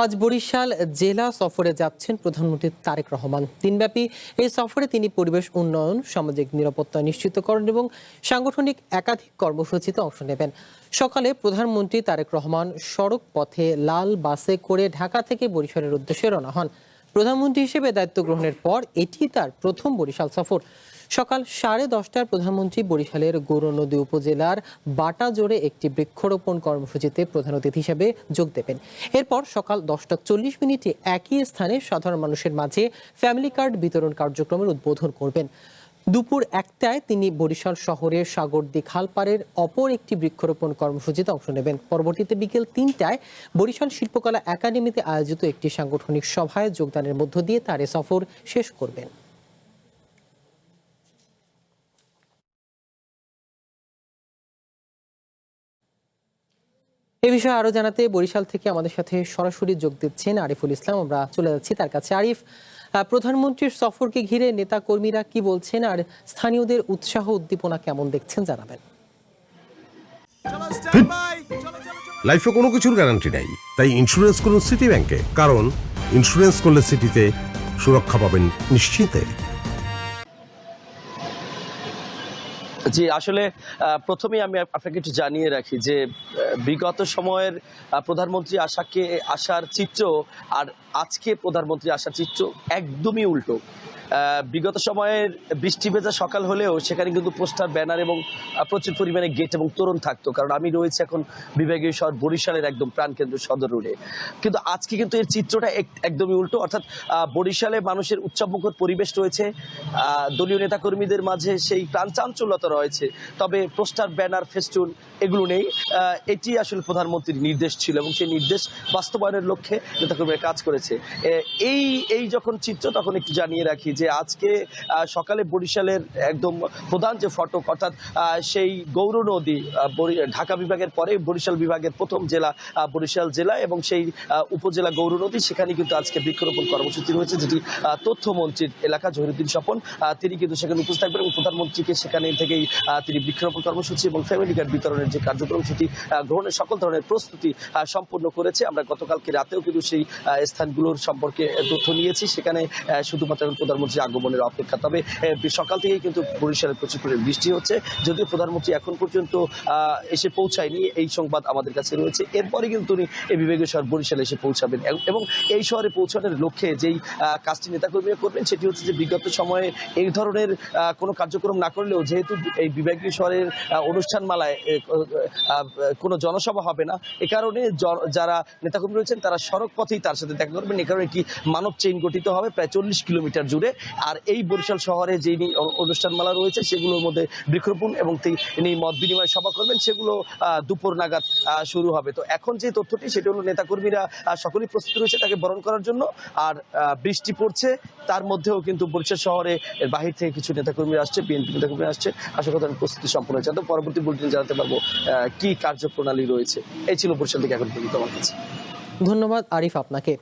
আজ বরিশাল জেলা সফরে যাচ্ছেন প্রধানমন্ত্রী তারেক রহমান। দিনব্যাপী এই সফরে তিনি পরিবেশ উন্নয়ন, সামাজিক নিরাপত্তা নিশ্চিতকরণ এবং সাংগঠনিক একাধিক কর্মসূচিতে অংশ নেবেন। সকালে প্রধানমন্ত্রী তারেক রহমান সড়ক পথে লাল বাসে করে ঢাকা থেকে বরিশালের উদ্দেশ্যে রওনা হন। প্রধানমন্ত্রী হিসেবে দায়িত্ব গ্রহণের পর এটি তার প্রথম বরিশাল সফর। সকাল 10:30টায় প্রধানমন্ত্রী বরিশালের গৌরনদী উপজেলার বাটাজোড়ে একটি বৃক্ষরোপণ কর্মসূচিতে প্রধান অতিথি হিসেবে যোগ দেবেন। এরপর সকাল 10:40 একই স্থানে সাধারণ মানুষের মাঝে ফ্যামিলি কার্ড বিতরণ কার্যক্রমের উদ্বোধন করবেন। দুপুর 1টায় তিনি বরিশাল শহরের সাগরদী খালপাড়ের অপর একটি বৃক্ষরোপণ কর্মসূচিতে অংশ নেবেন। পরবর্তীতে বিকেল 3টায় বরিশাল শিল্পকলা একাডেমিতে আয়োজিত একটি সাংগঠনিক সভায় যোগদানের মধ্য দিয়ে তার এ সফর শেষ করবেন। এ বিষয়ে আরো জানাতে বরিশাল থেকে আমাদের সাথে সরাসরি যোগ দিচ্ছেন আরিফুল ইসলাম। আমরা চলে যাচ্ছি তার কাছে। আরিফ, প্রধানমন্ত্রীর সফরকে ঘিরে নেতা কর্মীরা কি বলছেন আর স্থানীয়দের উৎসাহ উদ্দীপনা কেমন দেখছেন জানাবেন। লাইফে কোনো কিছুর গ্যারান্টি নাই, তাই ইন্স্যুরেন্স করুন সিটি ব্যাংকে, কারণ ইন্স্যুরেন্স করলে সিটিতে সুরক্ষা পাবেন নিশ্চিন্তে। জি, আসলে প্রথমেই আমি আপনাকে একটু জানিয়ে রাখি যে বিগত সময়ের প্রধানমন্ত্রী আসার চিত্র আর আজকে প্রধানমন্ত্রী আসার চিত্র একদমই উল্টো। বিগত সময়ের বৃষ্টি ভেজা সকাল হলেও সেখানে কিন্তু পোস্টার, ব্যানার এবং প্রচুর পরিমাণে গেট এবং তোরণ থাকতো, কারণ আমি রয়েছি এখন বিভাগীয় শহর বরিশালের একদম প্রাণকেন্দ্র সদর রোডে। কিন্তু আজকে কিন্তু এর চিত্রটা একদমই উল্টো, অর্থাৎ বরিশালে মানুষের উৎসবমুখর পরিবেশ রয়েছে, দলীয় নেতাকর্মীদের মাঝে সেই প্রাণ চাঞ্চল্যতা রয়েছে, তবে পোস্টার, ব্যানার, ফেস্টুন এগুলো নেই। এটি আসলে প্রধানমন্ত্রীর নির্দেশ ছিল এবং সেই নির্দেশ বাস্তবায়নের লক্ষ্যে নেতাকর্মীরা কাজ করেছে। এই যখন চিত্র, তখন একটু জানিয়ে রাখি যে আজকে সকালে বরিশালের একদম প্রধান যে ফটক, অর্থাৎ সেই গৌরনদী, ঢাকা বিভাগের পরে বরিশাল বিভাগের প্রথম জেলা বরিশাল জেলা এবং সেই উপজেলা গৌরনদী, সেখানে কিন্তু আজকে বৃক্ষরোপণ কর্মসূচি রয়েছে, যেটি তথ্যমন্ত্রীর এলাকা জহিরুদ্দিন স্বপন, তিনি কিন্তু সেখানে উপস্থিত থাকবেন এবং প্রধানমন্ত্রীকে সেখানে থেকেই তিনি বৃক্ষরোপণ কর্মসূচি এবং ফ্যামিলি কার্ড বিতরণের যে কার্যক্রম, সেটি গ্রহণের সকল ধরনের প্রস্তুতি সম্পন্ন করেছে। আমরা গতকালকে রাতেও কিন্তু সেই স্থানগুলোর সম্পর্কে তথ্য নিয়েছি, সেখানে শুধুমাত্র প্রধানমন্ত্রীর আগমনের অপেক্ষা। তবে সকাল থেকেই কিন্তু বরিশালে প্রচুর পরিমাণে বৃষ্টি হচ্ছে, যদিও প্রধানমন্ত্রী এখন পর্যন্ত এসে পৌঁছায়নি, এই সংবাদ আমাদের কাছে রয়েছে। এরপরে কিন্তু উনি এই বিভাগীয় শহর বরিশালে এসে পৌঁছাবেন এবং এই শহরে পৌঁছানোর লক্ষ্যে যেই কাজটি নেতাকর্মীরা করবেন সেটি হচ্ছে যে বিগত সময়ে এই ধরনের কোনো কার্যক্রম না করলেও, যেহেতু এই বিভাগীয় শহরের অনুষ্ঠানমালায় কোনো জনসভা হবে না, এ কারণে যারা নেতাকর্মী রয়েছেন তারা সড়ক পথেই তার সাথে দেখা করবেন। এ কারণে একটি মানব চেইন গঠিত হবে প্রায় 40 কিলোমিটার জুড়ে। আর এই বরিশাল শহরে যে অনুষ্ঠানমালা রয়েছে সেগুলোর মধ্যে বৃক্ষরোপণ এবং তিনি মত বিনিময় সভা করবেন, সেগুলো দুপুর নাগাদ শুরু হবে। তো এখন যে তথ্যটি, সেটি হলো নেতাকর্মীরা সকলেই প্রস্তুত রয়েছে তাকে বরণ করার জন্য। আর বৃষ্টি পড়ছে, তার মধ্যেও কিন্তু বরিশাল শহরে বাহির থেকে কিছু নেতাকর্মীরা আসছে, বিএনপি নেতাকর্মীরা আসছে। আশা করি প্রস্তুতি সম্পন্ন হয়েছে, তো পরবর্তী বুলেটিন জানাতে পারবো কি কার্যপ্রণালী রয়েছে। এই ছিল বরিশাল থেকে এখন পর্যন্ত আমার কাছে। ধন্যবাদ আরিফ আপনাকে।